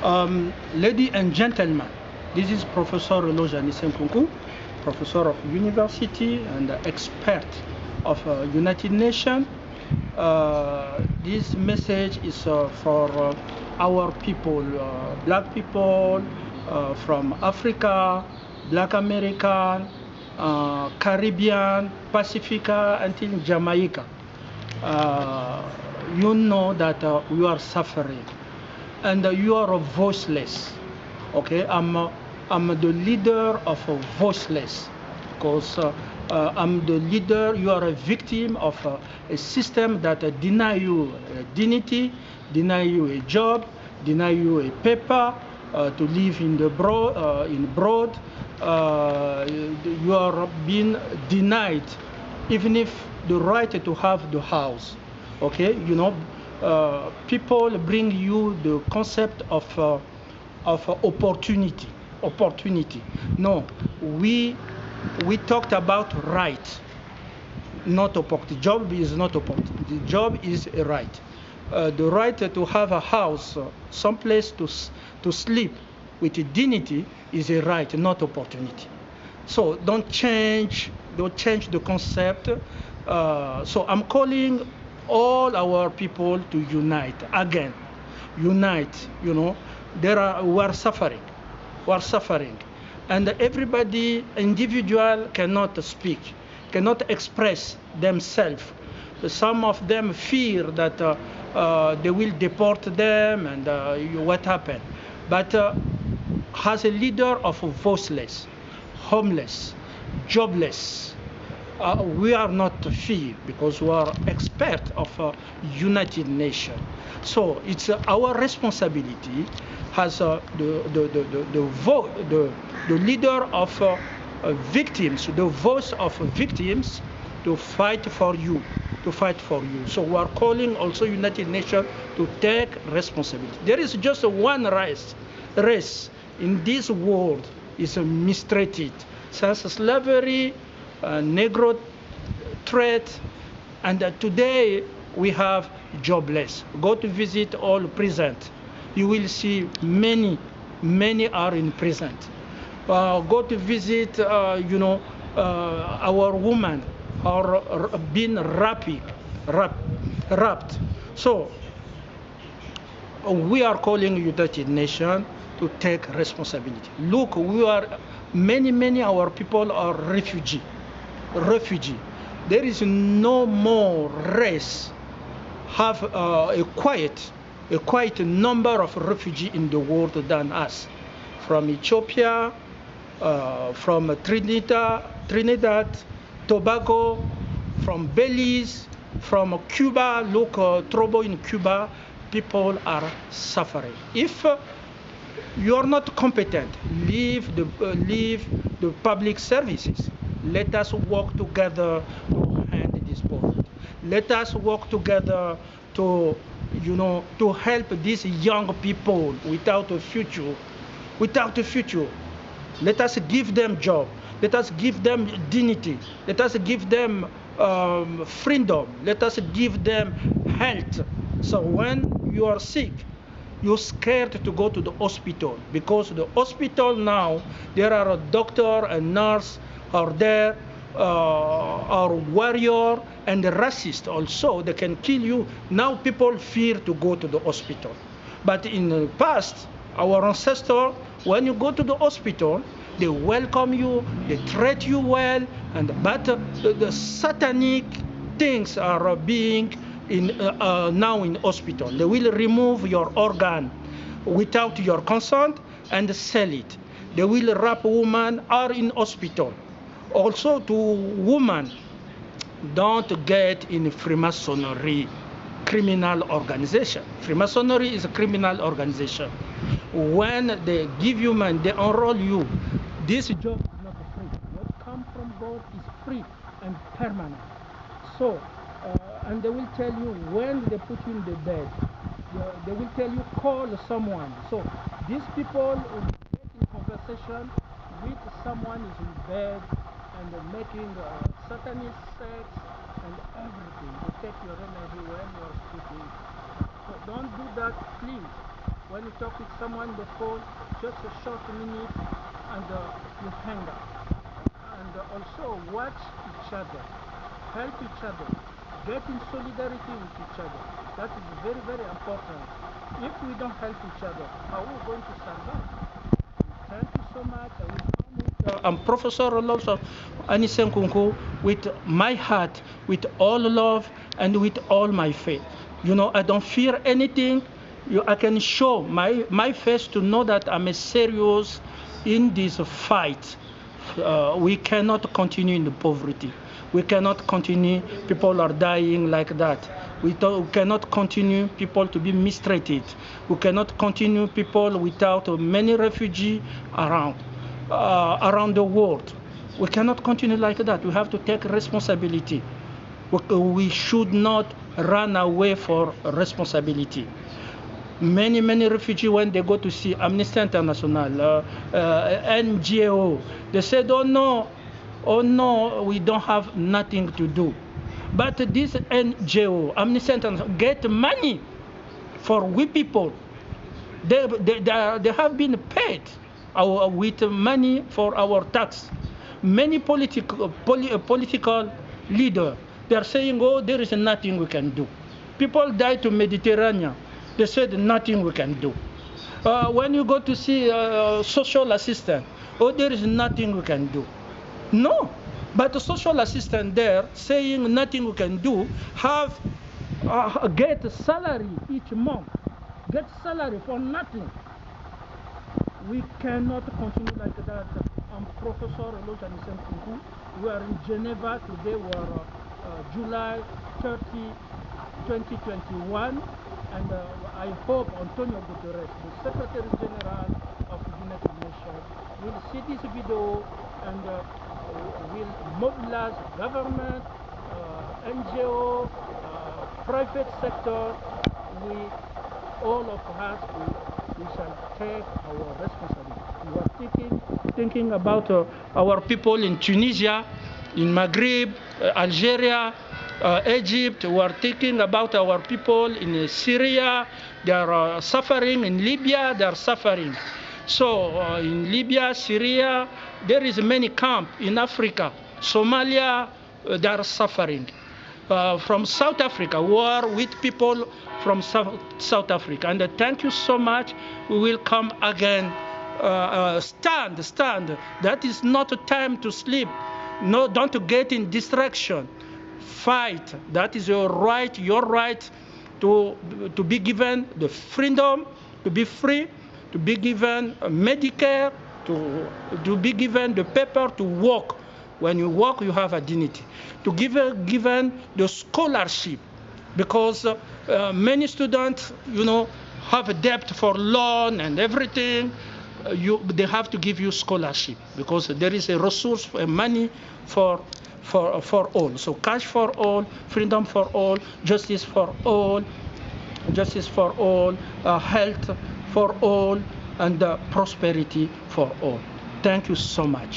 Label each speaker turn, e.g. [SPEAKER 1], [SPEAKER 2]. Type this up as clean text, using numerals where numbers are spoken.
[SPEAKER 1] Ladies and gentlemen, this is Professor Lojani Senkunku, professor of university and expert of United Nations. This message is for our people, black people from Africa, black American, Caribbean, Pacifica, until Jamaica. You know that you are suffering and you are voiceless. Okay, I'm the leader of a voiceless because I'm the leader. You are a victim of a system that deny you dignity, deny you a job, deny you a paper to live in the broad. You are being denied even if the right to have the house. Okay, you know, people bring you the concept of opportunity. Opportunity. No, we talked about right, not opportunity. Job is not opportunity. The job is a right. The right to have a house, some place to sleep with dignity is a right, not opportunity. So don't change the concept. So I'm calling all our people to unite again. Unite, you know. We are suffering. We are suffering. And everybody, individual, cannot speak, cannot express themselves. Some of them fear that they will deport them and what happened. But as a leader of voiceless, homeless, jobless, we are not fear because we are expert of United Nations. So it's our responsibility as the leader of victims, the voice of victims, to fight for you, to fight for you. So we are calling also United Nations to take responsibility. There is just one race in this world is mistreated since slavery, Negro trade, and today we have jobless. Go to visit all prisons. You will see many are in prison. Go to visit, our women are being raped. So we are calling United Nations to take responsibility. Look, we are many our people are refugee. There is no more race have a quiet number of refugees in the world than us. From Ethiopia, from Trinidad, Tobago, from Belize, from Cuba. Look, trouble in Cuba, people are suffering. If you are not competent, leave the public services. Let us work together to end this poverty. Let us work together to help these young people without a future. Let us give them job. Let us give them dignity. Let us give them freedom. Let us give them health. So when you are sick, you're scared to go to the hospital because the hospital now, there are a doctor and nurse are there, are warrior and racist also. They can kill you. Now people fear to go to the hospital. But in the past, our ancestors, when you go to the hospital, they welcome you, they treat you well, but the satanic things are being now in hospital. They will remove your organ without your consent and sell it. They will rape women are in hospital. Also to women, don't get in Freemasonry criminal organization. Freemasonry is a criminal organization. When they give you money, they enroll you. This job is not free. What comes from God is free and permanent. So, and they will tell you when they put you in the bed, they will tell you call someone. So these people will get in conversation with someone who's in bed and making satanist sex and everything. They take your energy when you're sleeping. So don't do that, please. When you talk with someone on the phone, just a short minute and you hang up. And also watch each other, help each other, get in solidarity with each other. That is very, very important. If we don't help each other, how are we going to survive? Thank you so much. I will come with, I'm Professor Rolofo Anisen Kunku with my heart, with all love, and with all my faith. I don't fear anything. I can show my face to know that I'm a serious in this fight. We cannot continue in the poverty. We cannot continue. People are dying like that. We cannot continue people to be mistreated. We cannot continue people without many refugees around the world. We cannot continue like that. We have to take responsibility. We should not run away for responsibility. Many refugees, when they go to see Amnesty International, NGO, they said, oh no, we don't have nothing to do. But this NGO, Amnesty International, get money for we people. They have been paid with money for our tax. Many political leaders, they are saying, oh, there is nothing we can do. People die to Mediterranean. They said nothing we can do. When you go to see social assistant, oh, there is nothing we can do. No, but the social assistant there saying nothing we can do have get salary each month, get salary for nothing. We cannot continue like that. I'm Professor Eloge Anisen Kunku. We are in Geneva today. We are July 30, 2021, and I hope Antonio Guterres, the Secretary General of the United Nations, will see this video and will mobilize government, NGO, private sector. We, all of us, we shall take our responsibility. We are thinking about our people in Tunisia, in Maghreb, Algeria, Egypt. We are thinking about our people in Syria. They are suffering. In Libya, they are suffering. So in Libya, Syria, there is many camps in Africa. Somalia, they are suffering. From South Africa, war with people from South Africa. And thank you so much. We will come again. Stand. That is not a time to sleep. No, don't get in distraction. Fight. That is your right to be given the freedom, to be free, to be given Medicare, to be given the paper to work. When you work, you have a dignity. To given the scholarship, because many students, have a debt for loan and everything. They have to give you scholarship because there is a resource for money for all. So cash for all, freedom for all, justice for all, health for all, and prosperity for all. Thank you so much.